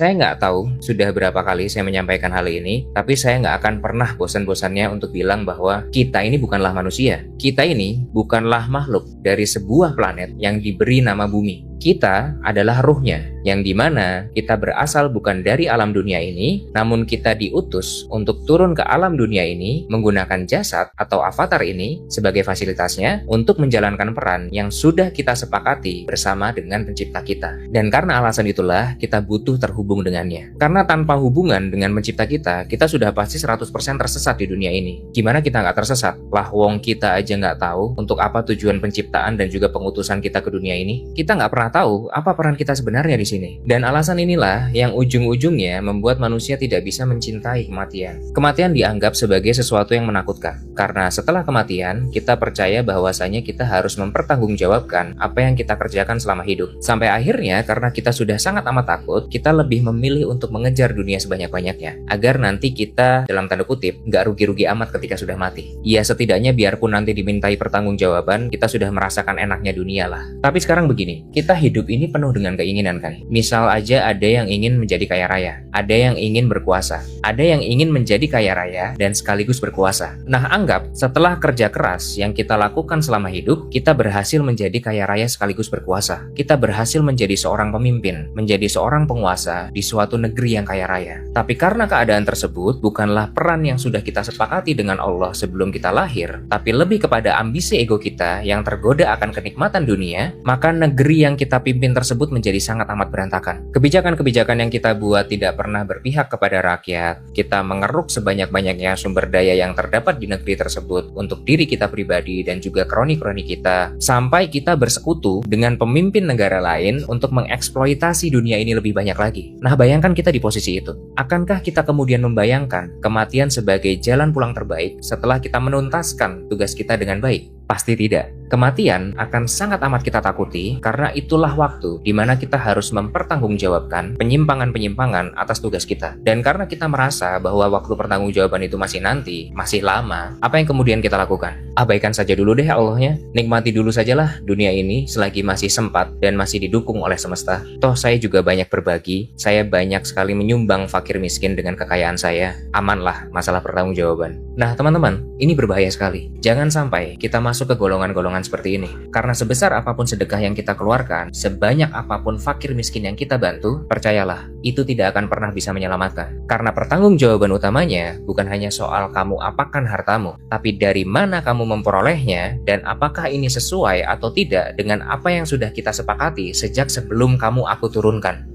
Saya nggak tahu sudah berapa kali saya menyampaikan hal ini, tapi saya nggak akan pernah bosan-bosannya untuk bilang bahwa kita ini bukanlah manusia. Kita ini bukanlah makhluk dari sebuah planet yang diberi nama bumi. Kita adalah ruhnya, yang dimana kita berasal bukan dari alam dunia ini, namun kita diutus untuk turun ke alam dunia ini menggunakan jasad atau avatar ini sebagai fasilitasnya untuk menjalankan peran yang sudah kita sepakati bersama dengan pencipta kita. Dan karena alasan itulah kita butuh terhubung dengannya. Karena tanpa hubungan dengan pencipta kita, kita sudah pasti 100% tersesat di dunia ini. Gimana kita nggak tersesat? Lah wong kita aja nggak tahu untuk apa tujuan penciptaan dan juga pengutusan kita ke dunia ini. Kita nggak pernah tahu apa peran kita sebenarnya di sini. Dan alasan inilah yang ujung-ujungnya membuat manusia tidak bisa mencintai kematian. Kematian dianggap sebagai sesuatu yang menakutkan. Karena setelah kematian, kita percaya bahwasanya kita harus mempertanggungjawabkan apa yang kita kerjakan selama hidup. Sampai akhirnya karena kita sudah sangat amat takut, kita lebih memilih untuk mengejar dunia sebanyak-banyaknya. Agar nanti kita, dalam tanda kutip, nggak rugi-rugi amat ketika sudah mati. Ya setidaknya biarpun nanti dimintai pertanggungjawaban, kita sudah merasakan enaknya dunia lah. Tapi sekarang begini, kita hidup ini penuh dengan keinginan kan. Misal aja ada yang ingin menjadi kaya raya, ada yang ingin berkuasa, ada yang ingin menjadi kaya raya dan sekaligus berkuasa. Nah anggap setelah kerja keras yang kita lakukan selama hidup, kita berhasil menjadi kaya raya sekaligus berkuasa. Kita berhasil menjadi seorang pemimpin, menjadi seorang penguasa di suatu negeri yang kaya raya. Tapi karena keadaan tersebut bukanlah peran yang sudah kita sepakati dengan Allah sebelum kita lahir, tapi lebih kepada ambisi ego kita yang tergoda akan kenikmatan dunia, maka negeri yang kita pimpin tersebut menjadi sangat amat berantakan. Kebijakan-kebijakan yang kita buat tidak pernah berpihak kepada rakyat. Kita mengeruk sebanyak-banyaknya sumber daya yang terdapat di negeri tersebut untuk diri kita pribadi dan juga kroni-kroni kita, sampai kita bersekutu dengan pemimpin negara lain untuk mengeksploitasi dunia ini lebih banyak lagi. Nah, bayangkan kita di posisi itu. Akankah kita kemudian membayangkan kematian sebagai jalan pulang terbaik setelah kita menuntaskan tugas kita dengan baik? Pasti tidak. Kematian akan sangat amat kita takuti karena itulah waktu di mana kita harus mempertanggungjawabkan penyimpangan-penyimpangan atas tugas kita. Dan karena kita merasa bahwa waktu pertanggungjawaban itu masih nanti, masih lama, apa yang kemudian kita lakukan? Abaikan saja dulu deh Allahnya. Nikmati dulu sajalah dunia ini selagi masih sempat dan masih didukung oleh semesta. Toh saya juga banyak berbagi, saya banyak sekali menyumbang fakir miskin dengan kekayaan saya. Amanlah masalah pertanggungjawaban. Nah teman-teman, ini berbahaya sekali. Jangan sampai kita masuk ke golongan-golongan seperti ini. Karena sebesar apapun sedekah yang kita keluarkan, sebanyak apapun fakir miskin yang kita bantu, percayalah, itu tidak akan pernah bisa menyelamatkan. Karena pertanggungjawaban utamanya bukan hanya soal kamu apakan hartamu, tapi dari mana kamu memperolehnya dan apakah ini sesuai atau tidak dengan apa yang sudah kita sepakati sejak sebelum kamu aku turunkan.